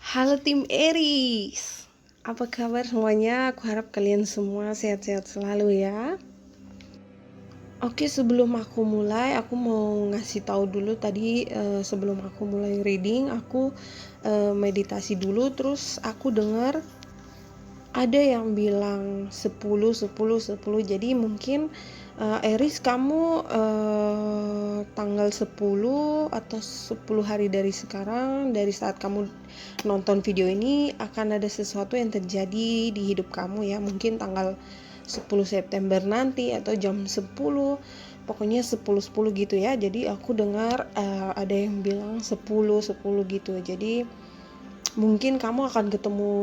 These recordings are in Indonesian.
Halo tim Aries, apa kabar semuanya? Aku harap kalian semua sehat-sehat selalu ya. Oke, sebelum aku mulai, aku mau ngasih tahu dulu tadi sebelum aku mulai reading, aku meditasi dulu, terus aku dengar ada yang bilang 10 10 10. Jadi mungkin Aries kamu tanggal 10 atau 10 hari dari sekarang, dari saat kamu nonton video ini akan ada sesuatu yang terjadi di hidup kamu ya. Mungkin tanggal 10 September nanti atau jam 10, pokoknya 10 gitu ya. Jadi aku dengar ada yang bilang 10 gitu. Jadi mungkin kamu akan ketemu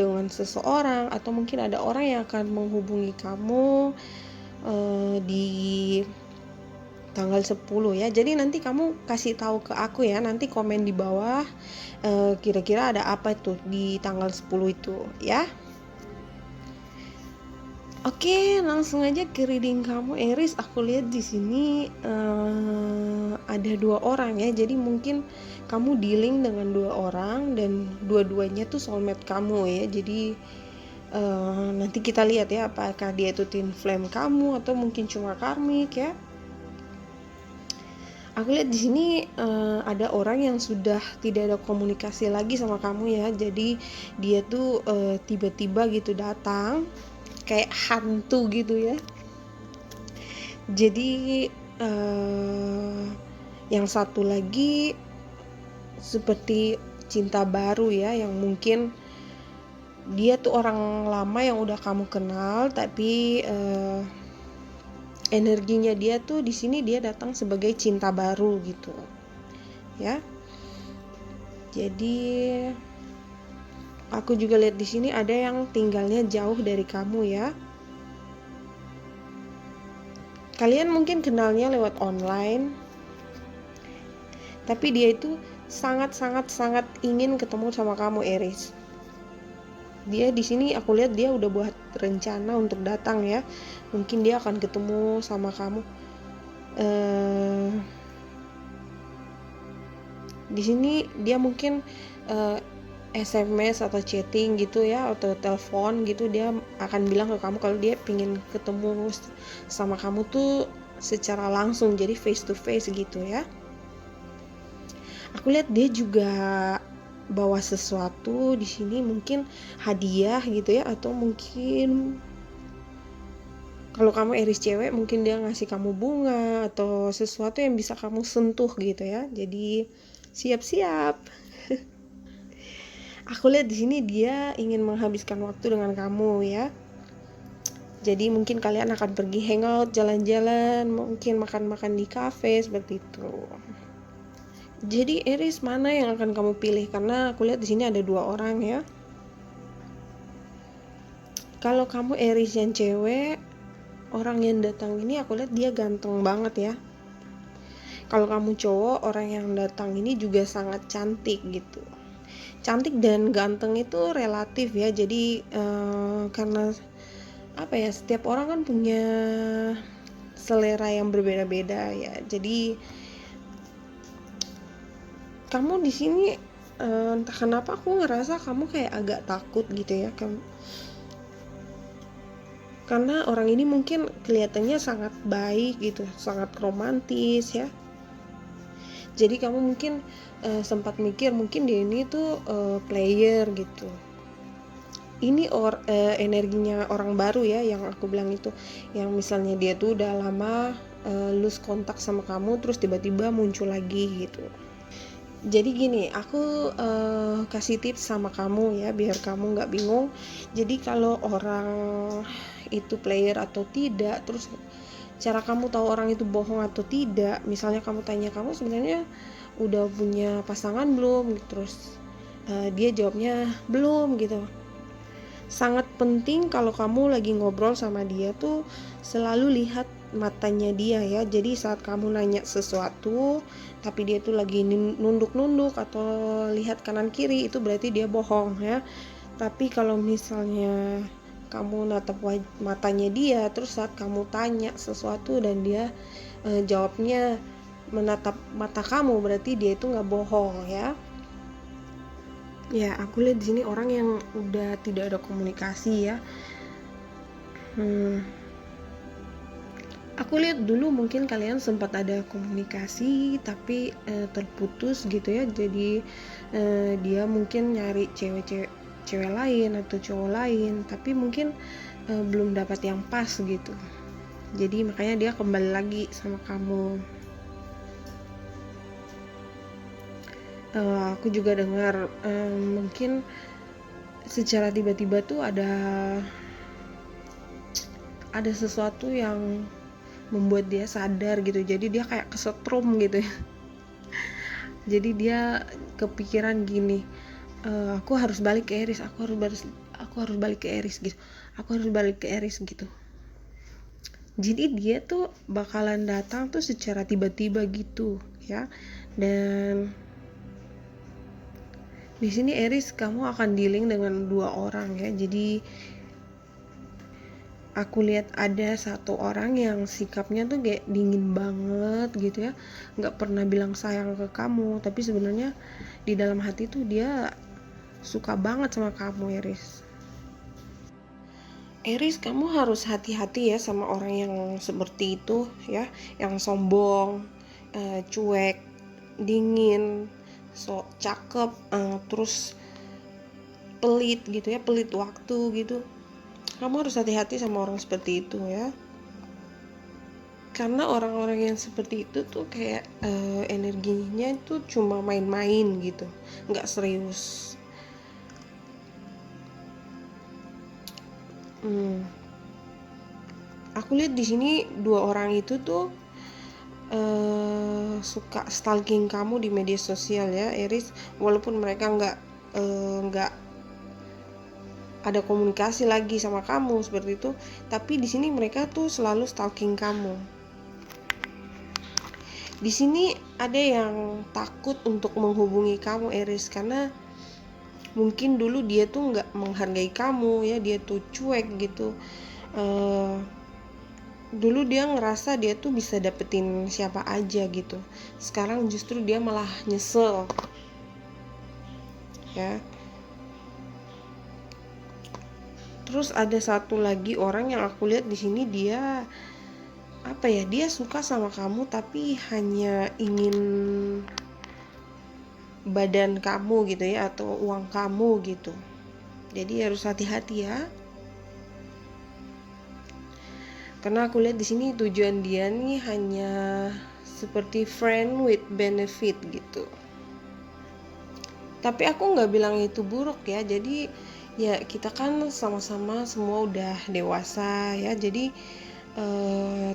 dengan seseorang, atau mungkin ada orang yang akan menghubungi kamu di tanggal 10 ya. Jadi nanti kamu kasih tahu ke aku ya, nanti komen di bawah kira-kira ada apa itu di tanggal 10 itu ya. Oke, langsung aja ke reading kamu Aries. Aku lihat di sini ada 2 orang ya. Jadi mungkin kamu dealing dengan 2 orang dan dua-duanya tuh soulmate kamu ya. Jadi nanti kita lihat ya, apakah dia itu twin flame kamu atau mungkin cuma karmik ya. Aku lihat di sini ada orang yang sudah tidak ada komunikasi lagi sama kamu ya. Jadi dia tuh tiba-tiba gitu datang kayak hantu gitu ya. Jadi yang satu lagi seperti cinta baru ya, yang mungkin dia tuh orang lama yang udah kamu kenal, tapi energinya dia tuh di sini dia datang sebagai cinta baru gitu ya. Jadi aku juga lihat di sini ada yang tinggalnya jauh dari kamu ya. Kalian mungkin kenalnya lewat online, tapi dia itu sangat ingin ketemu sama kamu Aries. Dia di sini aku lihat dia udah buat rencana untuk datang ya. Mungkin dia akan ketemu sama kamu. Di sini dia mungkin SMS atau chatting gitu ya, atau telepon gitu, dia akan bilang ke kamu kalau dia pingin ketemu sama kamu tuh secara langsung, jadi face to face gitu ya. Aku lihat dia juga bawa sesuatu di sini, mungkin hadiah gitu ya, atau mungkin kalau kamu Aries cewek mungkin dia ngasih kamu bunga atau sesuatu yang bisa kamu sentuh gitu ya. Jadi siap-siap. Aku lihat di sini dia ingin menghabiskan waktu dengan kamu ya. Jadi mungkin kalian akan pergi hangout, jalan-jalan, mungkin makan-makan di cafe seperti itu. Jadi Aries, mana yang akan kamu pilih? Karena aku lihat di sini ada 2 orang ya. Kalau kamu Aries yang cewek, orang yang datang ini aku lihat dia ganteng banget ya. Kalau kamu cowok, orang yang datang ini juga sangat cantik gitu. Cantik dan ganteng itu relatif ya. Jadi karena apa ya, setiap orang kan punya selera yang berbeda-beda ya. Jadi kamu di sini entah kenapa aku ngerasa kamu kayak agak takut gitu ya, karena orang ini mungkin kelihatannya sangat baik gitu, sangat romantis ya. Jadi kamu mungkin sempat mikir mungkin dia ini tuh player gitu. Ini energinya orang baru ya, yang aku bilang itu, yang misalnya dia tuh udah lama lose kontak sama kamu, terus tiba-tiba muncul lagi gitu. Jadi gini, aku kasih tips sama kamu ya, biar kamu nggak bingung. Jadi kalau orang itu player atau tidak, terus cara kamu tahu orang itu bohong atau tidak, misalnya kamu tanya, kamu sebenarnya udah punya pasangan belum, terus dia jawabnya belum gitu. Sangat penting kalau kamu lagi ngobrol sama dia tuh selalu lihat matanya dia ya. Jadi saat kamu nanya sesuatu tapi dia tuh lagi nunduk-nunduk atau lihat kanan kiri, itu berarti dia bohong ya. Tapi kalau misalnya kamu natap matanya dia, terus saat kamu tanya sesuatu dan dia jawabnya menatap mata kamu, berarti dia itu nggak bohong ya. Ya, aku lihat di sini orang yang udah tidak ada komunikasi ya. Aku lihat dulu mungkin kalian sempat ada komunikasi tapi terputus gitu ya. Jadi dia mungkin nyari cewek lain atau cowok lain, tapi mungkin belum dapat yang pas gitu. Jadi makanya dia kembali lagi sama kamu. Aku juga dengar mungkin secara tiba-tiba tuh ada sesuatu yang membuat dia sadar gitu, jadi dia kayak kesetrum gitu ya. Jadi dia kepikiran gini, aku harus balik ke Eris, aku harus balik ke Eris gitu, aku harus balik ke Eris gitu. Jadi dia tuh bakalan datang tuh secara tiba-tiba gitu ya. Dan di sini Eris, kamu akan dealing dengan 2 orang ya. Jadi aku lihat ada satu orang yang sikapnya tuh kayak dingin banget gitu ya, nggak pernah bilang sayang ke kamu, tapi sebenarnya di dalam hati tuh dia suka banget sama kamu, Eris. Eris, kamu harus hati-hati ya sama orang yang seperti itu ya, yang sombong, cuek, dingin, sok cakep, terus pelit gitu ya, pelit waktu gitu. Kamu harus hati-hati sama orang seperti itu ya. Karena orang-orang yang seperti itu tuh kayak energinya itu cuma main-main gitu, nggak serius. Aku lihat di sini 2 orang itu tuh suka stalking kamu di media sosial ya, Eris. Walaupun mereka nggak ada komunikasi lagi sama kamu seperti itu, tapi di sini mereka tuh selalu stalking kamu. Di sini ada yang takut untuk menghubungi kamu, Eris, karena mungkin dulu dia tuh nggak menghargai kamu ya, dia tuh cuek gitu. Dulu dia ngerasa dia tuh bisa dapetin siapa aja gitu. Sekarang justru dia malah nyesel ya. Terus ada satu lagi orang yang aku lihat di sini, dia dia suka sama kamu tapi hanya ingin badan kamu gitu ya, atau uang kamu gitu. Jadi harus hati-hati ya. Karena aku lihat di sini tujuan dia nih hanya seperti friend with benefit gitu. Tapi aku nggak bilang itu buruk ya. Jadi ya kita kan sama-sama semua udah dewasa ya. Jadi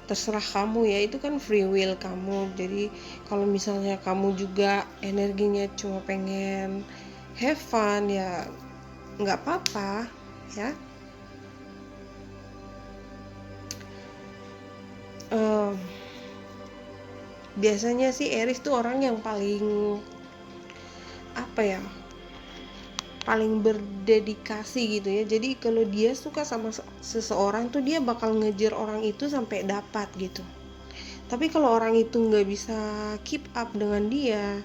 terserah kamu ya, itu kan free will kamu. Jadi kalau misalnya kamu juga energinya cuma pengen have fun ya nggak apa-apa ya. Biasanya sih Eris tuh orang yang paling paling berdedikasi gitu ya. Jadi kalau dia suka sama seseorang tuh dia bakal ngejar orang itu sampai dapat gitu. Tapi kalau orang itu nggak bisa keep up dengan dia,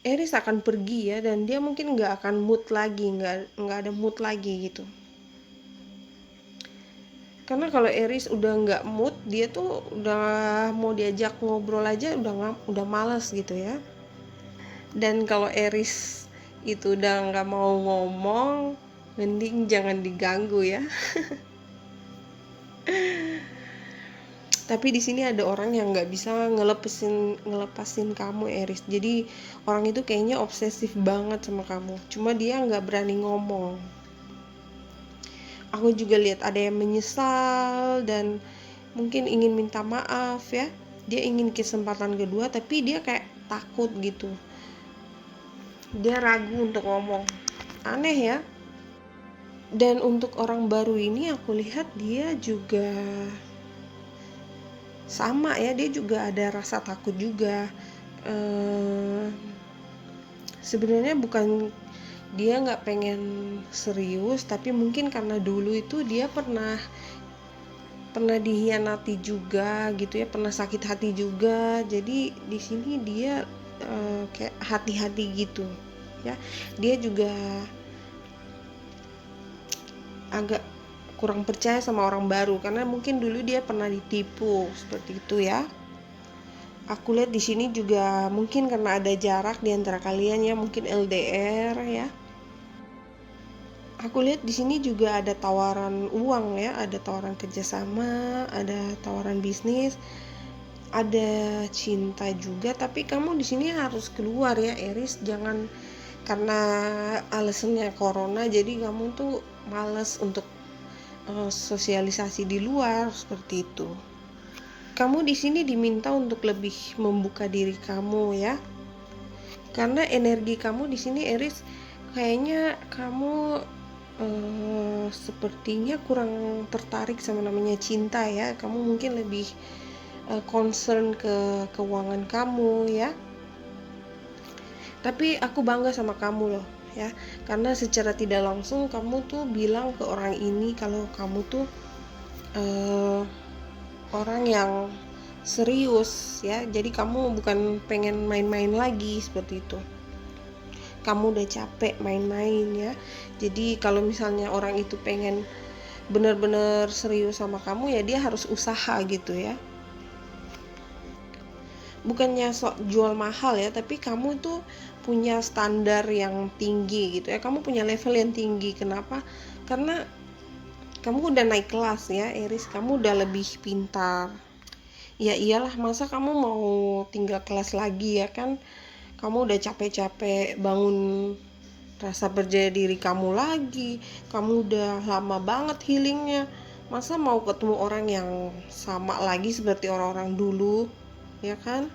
Eris akan pergi ya, dan dia mungkin nggak akan mood lagi, nggak ada mood lagi gitu. Karena kalau Eris udah nggak mood, dia tuh udah mau diajak ngobrol aja udah malas gitu ya. Dan kalau Eris itu udah nggak mau ngomong, mending jangan diganggu ya. Tapi di sini ada orang yang nggak bisa ngelepasin kamu, Eris. Jadi orang itu kayaknya obsesif banget sama kamu. Cuma dia nggak berani ngomong. Aku juga lihat ada yang menyesal dan mungkin ingin minta maaf ya. Dia ingin kesempatan kedua, tapi dia kayak takut gitu. Dia ragu untuk ngomong. Aneh ya. Dan untuk orang baru ini aku lihat dia juga sama ya, dia juga ada rasa takut juga. Sebenarnya bukan dia nggak pengen serius, tapi mungkin karena dulu itu dia pernah dihianati juga gitu ya, pernah sakit hati juga. Jadi di sini dia kayak hati-hati gitu. ya. Dia juga agak kurang percaya sama orang baru karena mungkin dulu dia pernah ditipu seperti itu ya. Aku lihat di sini juga mungkin karena ada jarak di antara kalian ya, mungkin LDR ya. Aku lihat di sini juga ada tawaran uang ya, ada tawaran kerjasama, ada tawaran bisnis, ada cinta juga. Tapi kamu di sini harus keluar ya, Aries. Jangan karena alasannya corona, jadi kamu tuh malas untuk sosialisasi di luar seperti itu. Kamu di sini diminta untuk lebih membuka diri kamu ya. Karena energi kamu di sini, Aries, kayaknya kamu sepertinya kurang tertarik sama namanya cinta ya. Kamu mungkin lebih concern ke keuangan kamu ya. Tapi aku bangga sama kamu loh ya, karena secara tidak langsung kamu tuh bilang ke orang ini kalau kamu tuh orang yang serius ya. Jadi kamu bukan pengen main-main lagi seperti itu. Kamu udah capek main-main ya. Jadi kalau misalnya orang itu pengen benar-benar serius sama kamu ya, dia harus usaha gitu ya. Bukannya sok jual mahal ya, tapi kamu tuh punya standar yang tinggi gitu ya. Kamu punya level yang tinggi. Kenapa? Karena kamu udah naik kelas ya, Aries. Kamu udah lebih pintar. Ya iyalah, masa kamu mau tinggal kelas lagi ya kan? Kamu udah capek-capek bangun rasa percaya diri kamu lagi. Kamu udah lama banget healingnya. Masa mau ketemu orang yang sama lagi seperti orang-orang dulu, ya kan?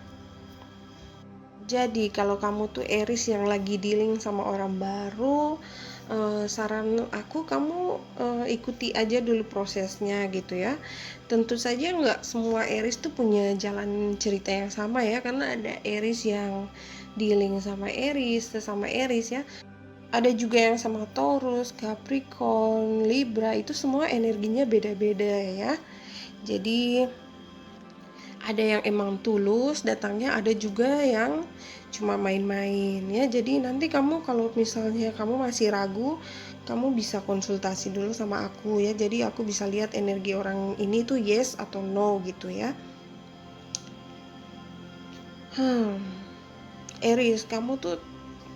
Jadi kalau kamu tuh Aries yang lagi dealing sama orang baru, saran aku kamu ikuti aja dulu prosesnya gitu ya. Tentu saja nggak semua Aries tuh punya jalan cerita yang sama ya, karena ada Aries yang dealing sama Aries, sesama Aries ya. Ada juga yang sama Taurus, Capricorn, Libra, itu semua energinya beda-beda ya. Jadi ada yang emang tulus datangnya, ada juga yang cuma main-main ya. Jadi nanti kamu kalau misalnya kamu masih ragu, kamu bisa konsultasi dulu sama aku ya. Jadi aku bisa lihat energi orang ini tuh yes atau no gitu ya. Aries, kamu tuh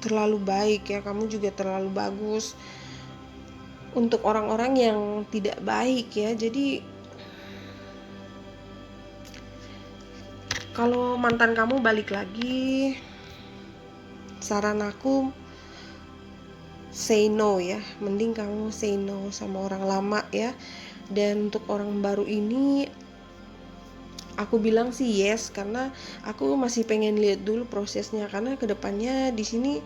terlalu baik ya, kamu juga terlalu bagus untuk orang-orang yang tidak baik ya. Jadi kalau mantan kamu balik lagi, saran aku say no ya. Mending kamu say no sama orang lama ya. Dan untuk orang baru ini aku bilang sih yes, karena aku masih pengen lihat dulu prosesnya, karena kedepannya di sini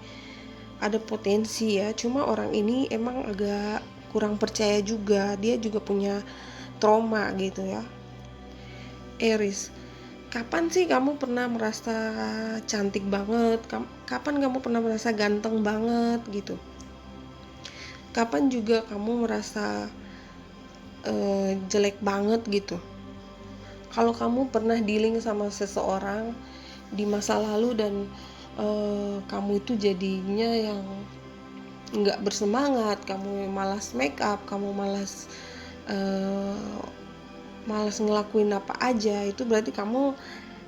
ada potensi ya. Cuma orang ini emang agak kurang percaya juga, dia juga punya trauma gitu ya. Aries, kapan sih kamu pernah merasa cantik banget? Kapan kamu pernah merasa ganteng banget gitu? Kapan juga kamu merasa jelek banget gitu? Kalau kamu pernah dealing sama seseorang di masa lalu dan kamu itu jadinya yang nggak bersemangat, kamu malas make up, kamu malas ngelakuin apa aja, itu berarti kamu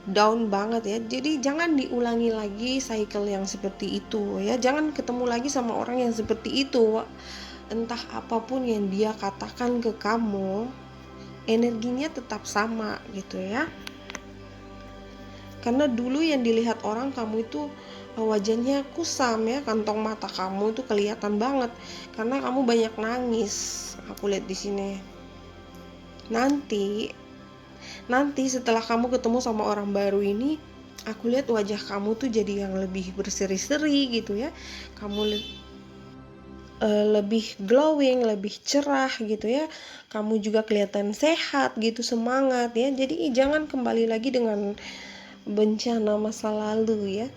down banget ya. Jadi jangan diulangi lagi cycle yang seperti itu ya. Jangan ketemu lagi sama orang yang seperti itu. Entah apapun yang dia katakan ke kamu, energinya tetap sama gitu ya. Karena dulu yang dilihat orang kamu itu wajahnya kusam ya, kantong mata kamu itu kelihatan banget karena kamu banyak nangis. Aku lihat di sini. Nanti setelah kamu ketemu sama orang baru ini, aku lihat wajah kamu tuh jadi yang lebih berseri-seri gitu ya. Kamu lebih glowing, lebih cerah gitu ya. Kamu juga kelihatan sehat gitu, semangat ya. Jadi jangan kembali lagi dengan bencana masa lalu ya.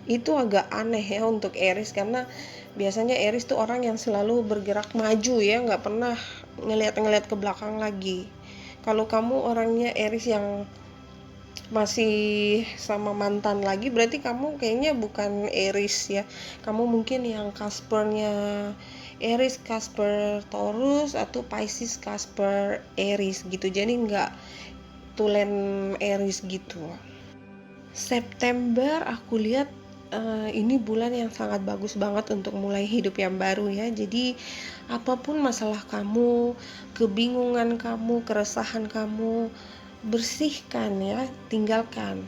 Itu agak aneh ya untuk Aries, karena biasanya Aries tuh orang yang selalu bergerak maju ya, nggak pernah ngeliat ke belakang lagi. Kalau kamu orangnya Aries yang masih sama mantan lagi, berarti kamu kayaknya bukan Aries ya. Kamu mungkin yang Caspernya Aries, Casper Taurus, atau Pisces, Casper Aries gitu. Jadi nggak tulen Aries gitu. September aku lihat ini bulan yang sangat bagus banget untuk mulai hidup yang baru ya. Jadi apapun masalah kamu, kebingungan kamu, keresahan kamu, bersihkan ya, tinggalkan.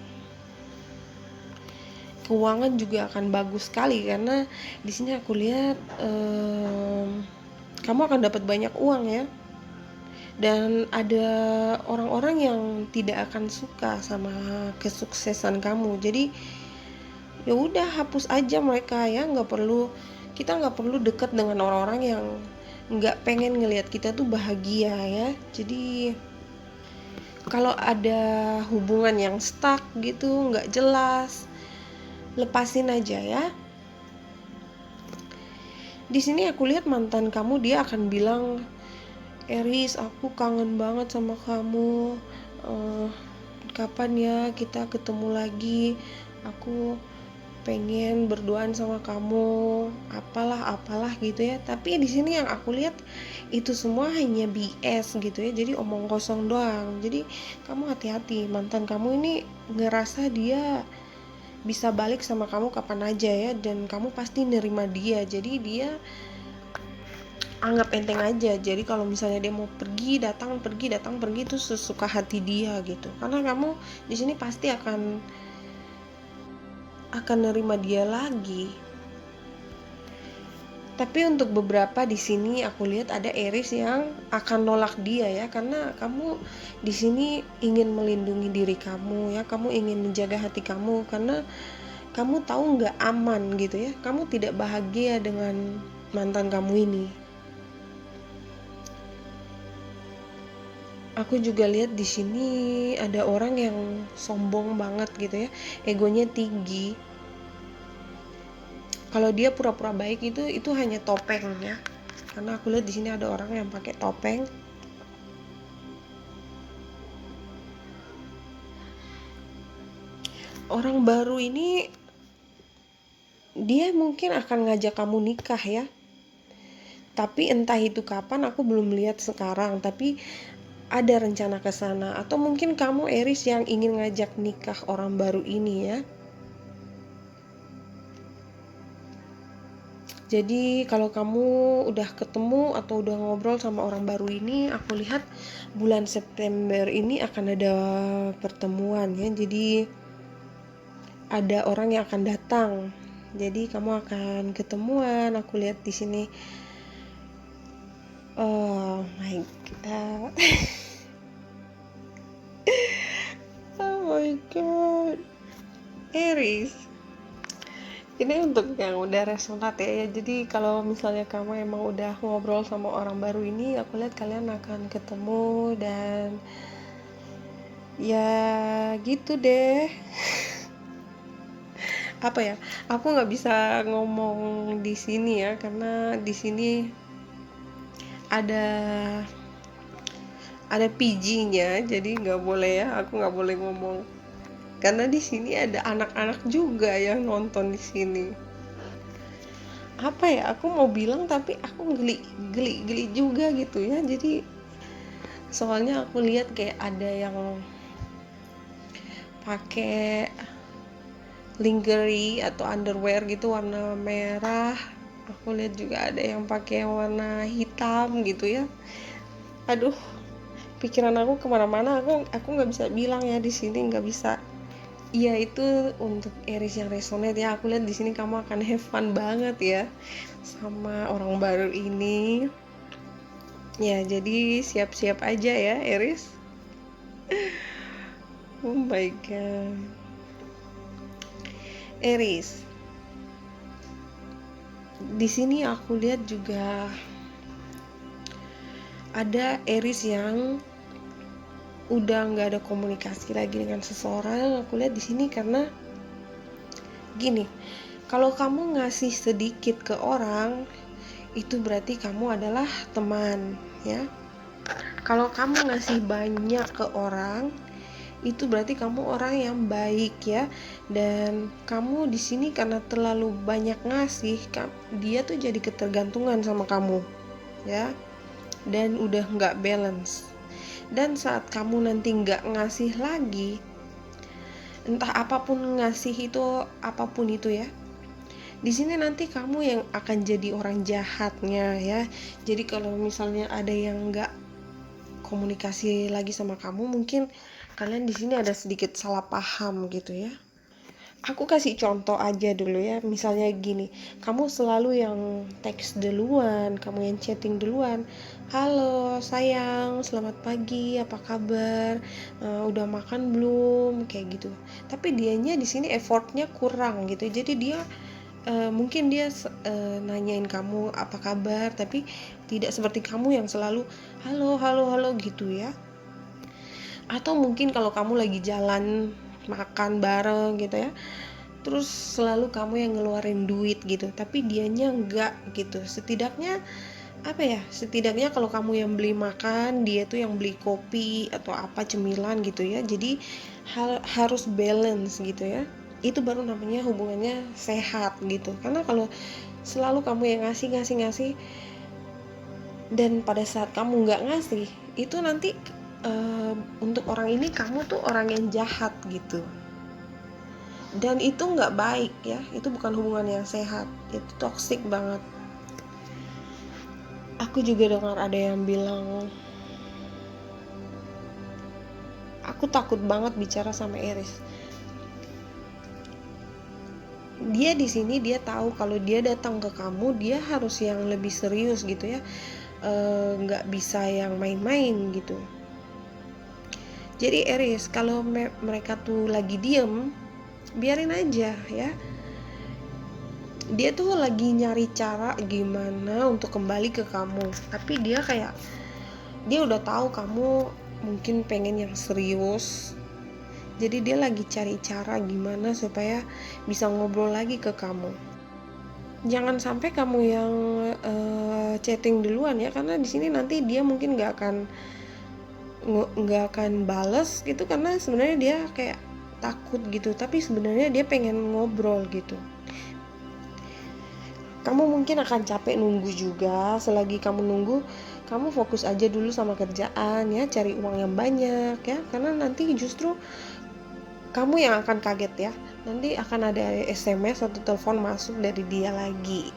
Keuangan juga akan bagus sekali karena di sini aku lihat kamu akan dapat banyak uang ya. Dan ada orang-orang yang tidak akan suka sama kesuksesan kamu. Jadi ya udah, hapus aja mereka ya, kita nggak perlu dekat dengan orang-orang yang nggak pengen ngelihat kita tuh bahagia ya. Jadi kalau ada hubungan yang stuck gitu, nggak jelas, lepasin aja ya. Di sini aku lihat mantan kamu, dia akan bilang, Aries, aku kangen banget sama kamu, kapan ya kita ketemu lagi, aku pengen berduaan sama kamu, apalah gitu ya. Tapi di sini yang aku lihat itu semua hanya BS gitu ya, jadi omong kosong doang. Jadi kamu hati-hati, mantan kamu ini ngerasa dia bisa balik sama kamu kapan aja ya, dan kamu pasti nerima dia. Jadi dia anggap enteng aja. Jadi kalau misalnya dia mau pergi datang itu sesuka hati dia gitu. Karena kamu di sini pasti akan nerima dia lagi. Tapi untuk beberapa di sini aku lihat ada Aries yang akan nolak dia ya, karena kamu di sini ingin melindungi diri kamu ya, kamu ingin menjaga hati kamu karena kamu tahu nggak aman gitu ya, kamu tidak bahagia dengan mantan kamu ini. Aku juga lihat di sini ada orang yang sombong banget gitu ya, egonya tinggi. Kalau dia pura-pura baik itu hanya topeng ya. Karena aku lihat di sini ada orang yang pakai topeng. Orang baru ini dia mungkin akan ngajak kamu nikah ya. Tapi entah itu kapan, aku belum lihat sekarang, tapi ada rencana ke sana. Atau mungkin kamu Aries yang ingin ngajak nikah orang baru ini ya. Jadi kalau kamu udah ketemu atau udah ngobrol sama orang baru ini, aku lihat bulan September ini akan ada pertemuan ya. Jadi ada orang yang akan datang. Jadi kamu akan ketemuan. Aku lihat di sini. Oh my god. Oh my god. Aries. Ini untuk yang udah resonat ya. Jadi kalau misalnya kamu emang udah ngobrol sama orang baru ini, aku lihat kalian akan ketemu dan ya gitu deh. Apa ya? Aku nggak bisa ngomong di sini ya, karena di sini ada PG-nya, jadi nggak boleh ya. Aku nggak boleh ngomong. Karena di sini ada anak-anak juga yang nonton di sini. Apa ya, aku mau bilang tapi aku geli juga gitu ya. Jadi soalnya aku lihat kayak ada yang pakai lingerie atau underwear gitu warna merah. Aku lihat juga ada yang pakai warna hitam gitu ya. Aduh, pikiran aku kemana-mana. Aku nggak bisa bilang ya di sini, nggak bisa. Iya, itu untuk Aries yang resonate ya. Aku lihat di sini kamu akan have fun banget ya sama orang baru ini. Ya, jadi siap-siap aja ya Aries. Oh my god. Aries. Di sini aku lihat juga ada Aries yang udah nggak ada komunikasi lagi dengan seseorang. Aku lihat di sini karena gini, kalau kamu ngasih sedikit ke orang, itu berarti kamu adalah teman ya. Kalau kamu ngasih banyak ke orang, itu berarti kamu orang yang baik ya. Dan kamu di sini karena terlalu banyak ngasih, dia tuh jadi ketergantungan sama kamu ya, dan udah nggak balance. Dan saat kamu nanti nggak ngasih lagi, entah apapun ngasih itu, apapun itu ya, di sini nanti kamu yang akan jadi orang jahatnya ya. Jadi kalau misalnya ada yang nggak komunikasi lagi sama kamu, mungkin kalian di sini ada sedikit salah paham gitu ya. Aku kasih contoh aja dulu ya, misalnya gini, kamu selalu yang teks duluan, kamu yang chatting duluan. Halo sayang, selamat pagi, apa kabar? Udah makan belum? Kayak gitu. Tapi dianya di sini effortnya kurang gitu, jadi dia mungkin dia nanyain kamu apa kabar, tapi tidak seperti kamu yang selalu halo halo halo gitu ya. Atau mungkin kalau kamu lagi jalan makan bareng gitu ya, terus selalu kamu yang ngeluarin duit gitu, tapi dianya enggak gitu. Setidaknya apa ya, setidaknya kalau kamu yang beli makan, dia tuh yang beli kopi atau apa cemilan gitu ya. Jadi harus balance gitu ya, itu baru namanya hubungannya sehat gitu. Karena kalau selalu kamu yang ngasih ngasih ngasih, dan pada saat kamu nggak ngasih, itu nanti untuk orang ini kamu tuh orang yang jahat gitu, dan itu nggak baik ya. Itu bukan hubungan yang sehat, itu toksik banget. Aku juga dengar ada yang bilang, aku takut banget bicara sama Eris. Dia di sini dia tahu kalau dia datang ke kamu, dia harus yang lebih serius gitu ya, nggak bisa yang main-main gitu. Jadi Eris, kalau mereka tuh lagi diem, biarin aja ya. Dia tuh lagi nyari cara gimana untuk kembali ke kamu, tapi dia kayak dia udah tahu kamu mungkin pengen yang serius, jadi dia lagi cari cara gimana supaya bisa ngobrol lagi ke kamu. Jangan sampai kamu yang chatting duluan ya, karena di sini nanti dia mungkin nggak akan bales gitu, karena sebenarnya dia kayak takut gitu, tapi sebenarnya dia pengen ngobrol gitu. Kamu mungkin akan capek nunggu juga. Selagi kamu nunggu, kamu fokus aja dulu sama kerjaan ya, cari uang yang banyak ya, karena nanti justru kamu yang akan kaget ya, nanti akan ada SMS atau telepon masuk dari dia lagi.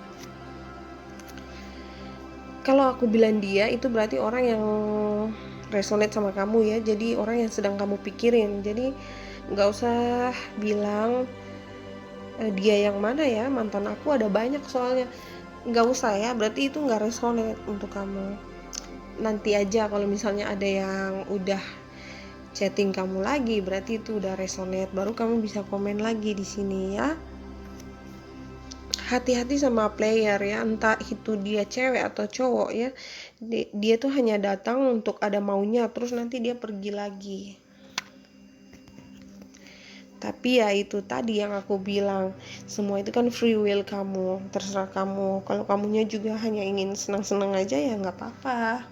Kalau aku bilang dia, itu berarti orang yang resonate sama kamu ya, jadi orang yang sedang kamu pikirin. Jadi nggak usah bilang dia yang mana ya, mantan aku ada banyak soalnya. Nggak usah ya, berarti itu nggak resonate untuk kamu. Nanti aja kalau misalnya ada yang udah chatting kamu lagi, berarti itu udah resonate, baru kamu bisa komen lagi di sini ya. Hati-hati sama player ya, entah itu dia cewek atau cowok ya. Dia tuh hanya datang untuk ada maunya, terus nanti dia pergi lagi. Tapi ya itu tadi yang aku bilang, semua itu kan free will kamu, terserah kamu. Kalau kamunya juga hanya ingin senang-senang aja ya nggak apa-apa.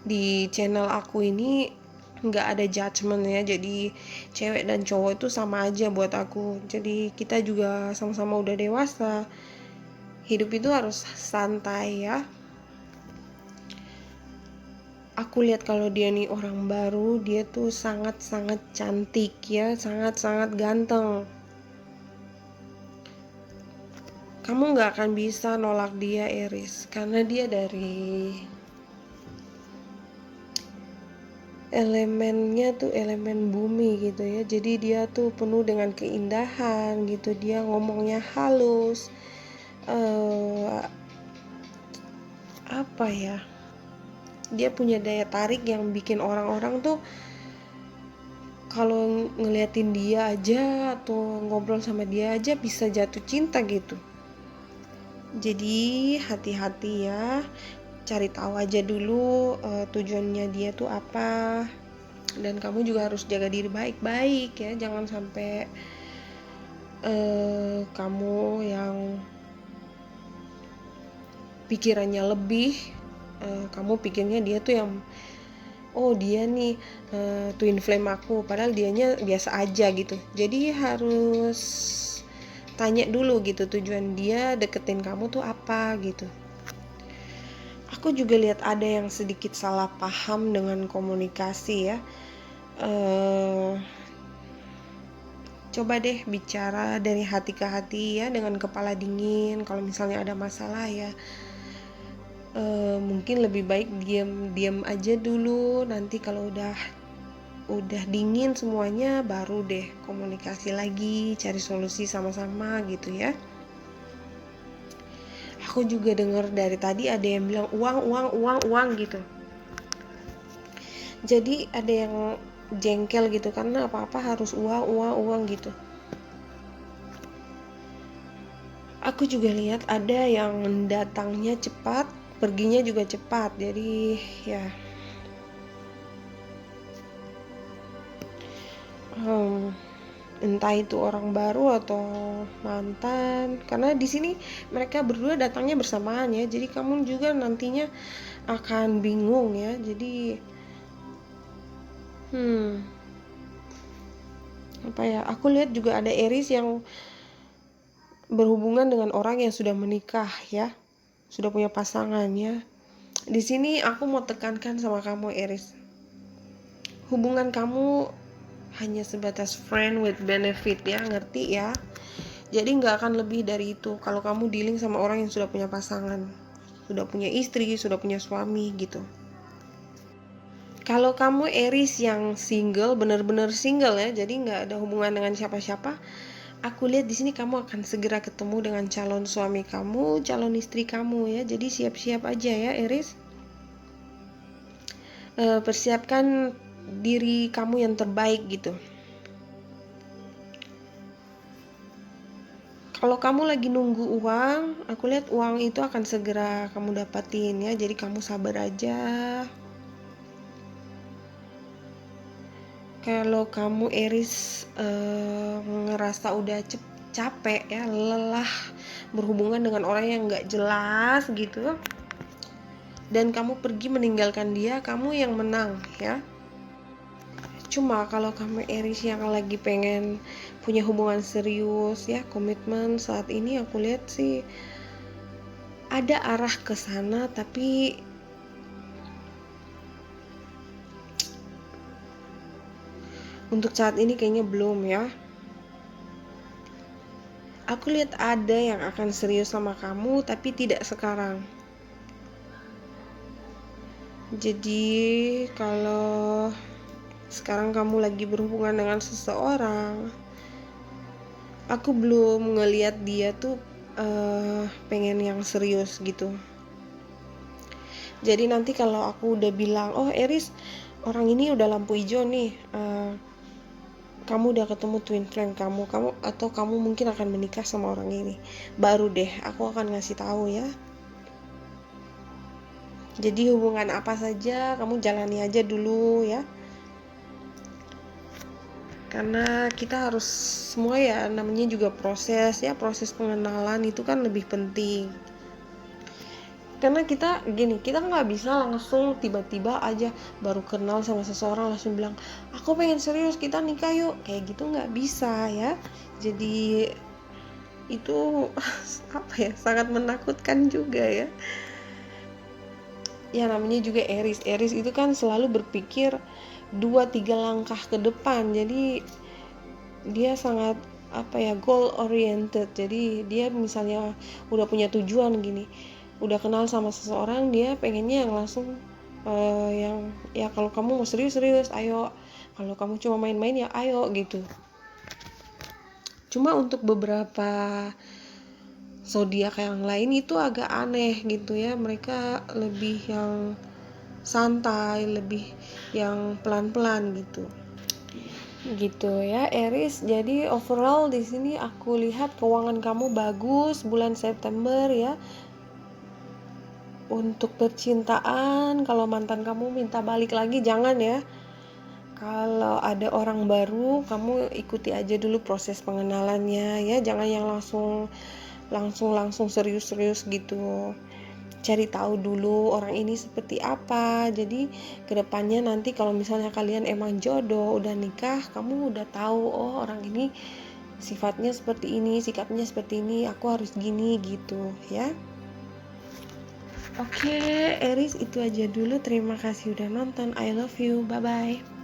Di channel aku ini nggak ada judgement ya, jadi cewek dan cowok itu sama aja buat aku. Jadi kita juga sama-sama udah dewasa, hidup itu harus santai ya. Aku lihat kalau dia nih orang baru, dia tuh sangat-sangat cantik ya, sangat-sangat ganteng. Kamu nggak akan bisa nolak dia Eris, karena dia dari elemennya tuh elemen bumi gitu ya. Jadi dia tuh penuh dengan keindahan gitu, dia ngomongnya halus, apa ya, dia punya daya tarik yang bikin orang-orang tuh kalau ngeliatin dia aja atau ngobrol sama dia aja bisa jatuh cinta gitu. Jadi hati-hati ya, cari tahu aja dulu tujuannya dia tuh apa. Dan kamu juga harus jaga diri baik-baik ya, jangan sampai kamu yang pikirannya lebih, kamu pikirnya dia tuh yang oh dia nih twin flame aku, padahal dianya biasa aja gitu. Jadi harus tanya dulu gitu tujuan dia deketin kamu tuh apa gitu. Aku juga lihat ada yang sedikit salah paham dengan komunikasi ya. Coba deh bicara dari hati ke hati ya, dengan kepala dingin. Kalau misalnya ada masalah ya, mungkin lebih baik diam aja dulu. Nanti kalau udah dingin semuanya, baru deh komunikasi lagi, cari solusi sama-sama gitu ya. Aku juga dengar dari tadi ada yang bilang uang gitu. Jadi ada yang jengkel gitu karena apa-apa harus uang gitu. Aku juga lihat ada yang datangnya cepat, perginya juga cepat. Jadi ya entah itu orang baru atau mantan, karena di sini mereka berdua datangnya bersamaan ya, jadi kamu juga nantinya akan bingung ya. Jadi apa ya, aku lihat juga ada Aries yang berhubungan dengan orang yang sudah menikah ya, sudah punya pasangan ya. Di sini aku mau tekankan sama kamu Aries, hubungan kamu hanya sebatas friend with benefit ya, ngerti ya? Jadi nggak akan lebih dari itu kalau kamu dealing sama orang yang sudah punya pasangan, sudah punya istri, sudah punya suami gitu. Kalau kamu Aries yang single, bener-bener single ya, jadi nggak ada hubungan dengan siapa-siapa, aku lihat di sini kamu akan segera ketemu dengan calon suami kamu, calon istri kamu ya. Jadi siap-siap aja ya Aries. Persiapkan diri kamu yang terbaik gitu. Kalau kamu lagi nunggu uang, aku lihat uang itu akan segera kamu dapatin ya. Jadi kamu sabar aja. Kalau kamu Aries ngerasa udah capek ya, lelah berhubungan dengan orang yang nggak jelas gitu, dan kamu pergi meninggalkan dia, kamu yang menang ya. Cuma kalau kamu Aries yang lagi pengen punya hubungan serius ya, komitmen, saat ini aku lihat sih ada arah ke sana, tapi untuk saat ini kayaknya belum ya. Aku lihat ada yang akan serius sama kamu tapi tidak sekarang. Jadi kalau sekarang kamu lagi berhubungan dengan seseorang, aku belum ngelihat dia tuh pengen yang serius gitu. Jadi nanti kalau aku udah bilang, oh Aries, orang ini udah lampu hijau nih, kamu udah ketemu twin flame kamu atau kamu mungkin akan menikah sama orang ini, baru deh aku akan ngasih tahu ya. Jadi hubungan apa saja kamu jalani aja dulu ya, karena kita harus semua ya, namanya juga proses ya, proses pengenalan itu kan lebih penting. Karena kita gini, kita nggak bisa langsung tiba-tiba aja baru kenal sama seseorang langsung bilang aku pengen serius, kita nikah yuk, kayak gitu nggak bisa ya. Jadi itu apa ya, sangat menakutkan juga ya. Ya namanya juga Aries itu kan selalu berpikir 2-3 langkah ke depan, jadi dia sangat apa ya, goal oriented. Jadi dia misalnya udah punya tujuan gini, udah kenal sama seseorang, dia pengennya yang langsung yang ya kalau kamu mau serius ayo, kalau kamu cuma main-main ya ayo gitu. Cuma untuk beberapa zodiak yang lain itu agak aneh gitu ya, mereka lebih yang santai, lebih yang pelan-pelan gitu ya Aries. Jadi overall di sini aku lihat keuangan kamu bagus bulan September ya. Untuk percintaan, kalau mantan kamu minta balik lagi jangan ya. Kalau ada orang baru, kamu ikuti aja dulu proses pengenalannya ya, jangan yang langsung serius gitu. cari tahu dulu orang ini seperti apa. Jadi kedepannya nanti kalau misalnya kalian emang jodoh, udah nikah, kamu udah tahu, oh orang ini sifatnya seperti ini, sikapnya seperti ini, aku harus gini gitu ya. Oke, Eris, itu aja dulu. Terima kasih udah nonton. I love you. Bye bye.